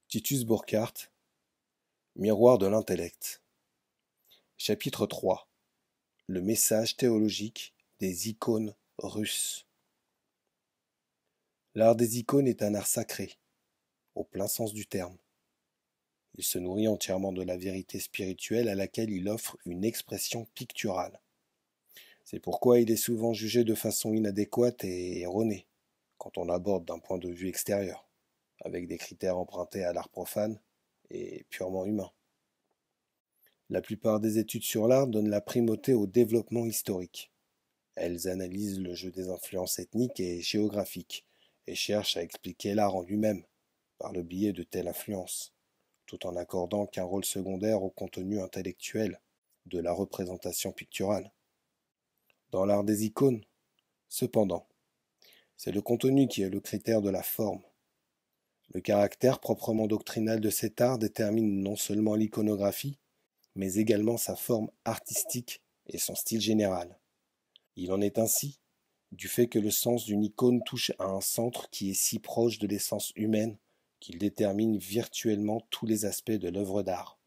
Titus Burckhardt, Miroir de l'intellect. Chapitre 3. Le message théologique des icônes russes. L'art des icônes est un art sacré, au plein sens du terme. Il se nourrit entièrement de la vérité spirituelle à laquelle il offre une expression picturale. C'est pourquoi il est souvent jugé de façon inadéquate et erronée, quand on l'aborde d'un point de vue extérieur, avec des critères empruntés à l'art profane et purement humain. La plupart des études sur l'art donnent la primauté au développement historique. Elles analysent le jeu des influences ethniques et géographiques et cherchent à expliquer l'art en lui-même par le biais de telles influences, tout en n'accordant qu'un rôle secondaire au contenu intellectuel de la représentation picturale. Dans l'art des icônes, cependant, c'est le contenu qui est le critère de la forme. Le caractère proprement doctrinal de cet art détermine non seulement l'iconographie, mais également sa forme artistique et son style général. Il en est ainsi du fait que le sens d'une icône touche à un centre qui est si proche de l'essence humaine qu'il détermine virtuellement tous les aspects de l'œuvre d'art,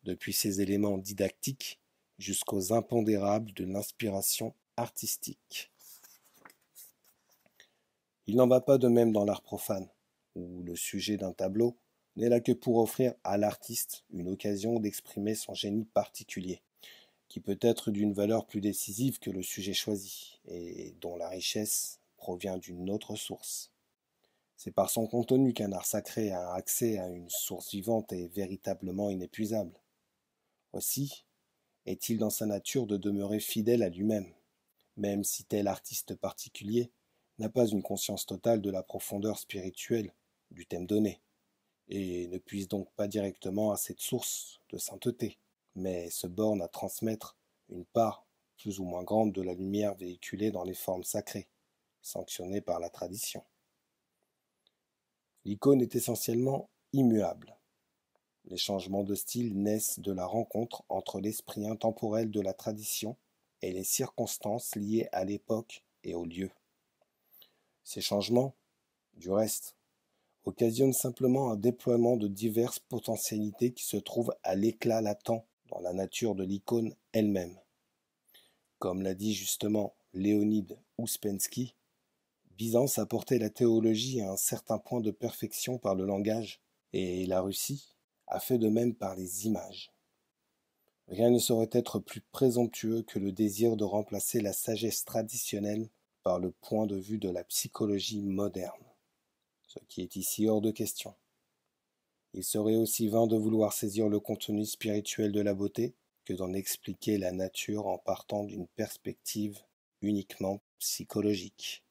depuis ses éléments didactiques jusqu'aux impondérables de l'inspiration artistique. Il n'en va pas de même dans l'art profane, où le sujet d'un tableau n'est là que pour offrir à l'artiste une occasion d'exprimer son génie particulier, qui peut être d'une valeur plus décisive que le sujet choisi, et dont la richesse provient d'une autre source. C'est par son contenu qu'un art sacré a accès à une source vivante et véritablement inépuisable. Aussi, est-il dans sa nature de demeurer fidèle à lui-même, même si tel artiste particulier n'a pas une conscience totale de la profondeur spirituelle du thème donné, et ne puise donc pas directement à cette source de sainteté, mais se borne à transmettre une part plus ou moins grande de la lumière véhiculée dans les formes sacrées, sanctionnées par la tradition. L'icône est essentiellement immuable. Les changements de style naissent de la rencontre entre l'esprit intemporel de la tradition et les circonstances liées à l'époque et au lieu. Ces changements, du reste, occasionnent simplement un déploiement de diverses potentialités qui se trouvent à l'éclat latent dans la nature de l'icône elle-même. Comme l'a dit justement Léonide Ouspensky, Byzance a porté la théologie à un certain point de perfection par le langage, et la Russie a fait de même par les images. Rien ne saurait être plus présomptueux que le désir de remplacer la sagesse traditionnelle par le point de vue de la psychologie moderne, ce qui est ici hors de question. Il serait aussi vain de vouloir saisir le contenu spirituel de la beauté que d'en expliquer la nature en partant d'une perspective uniquement psychologique.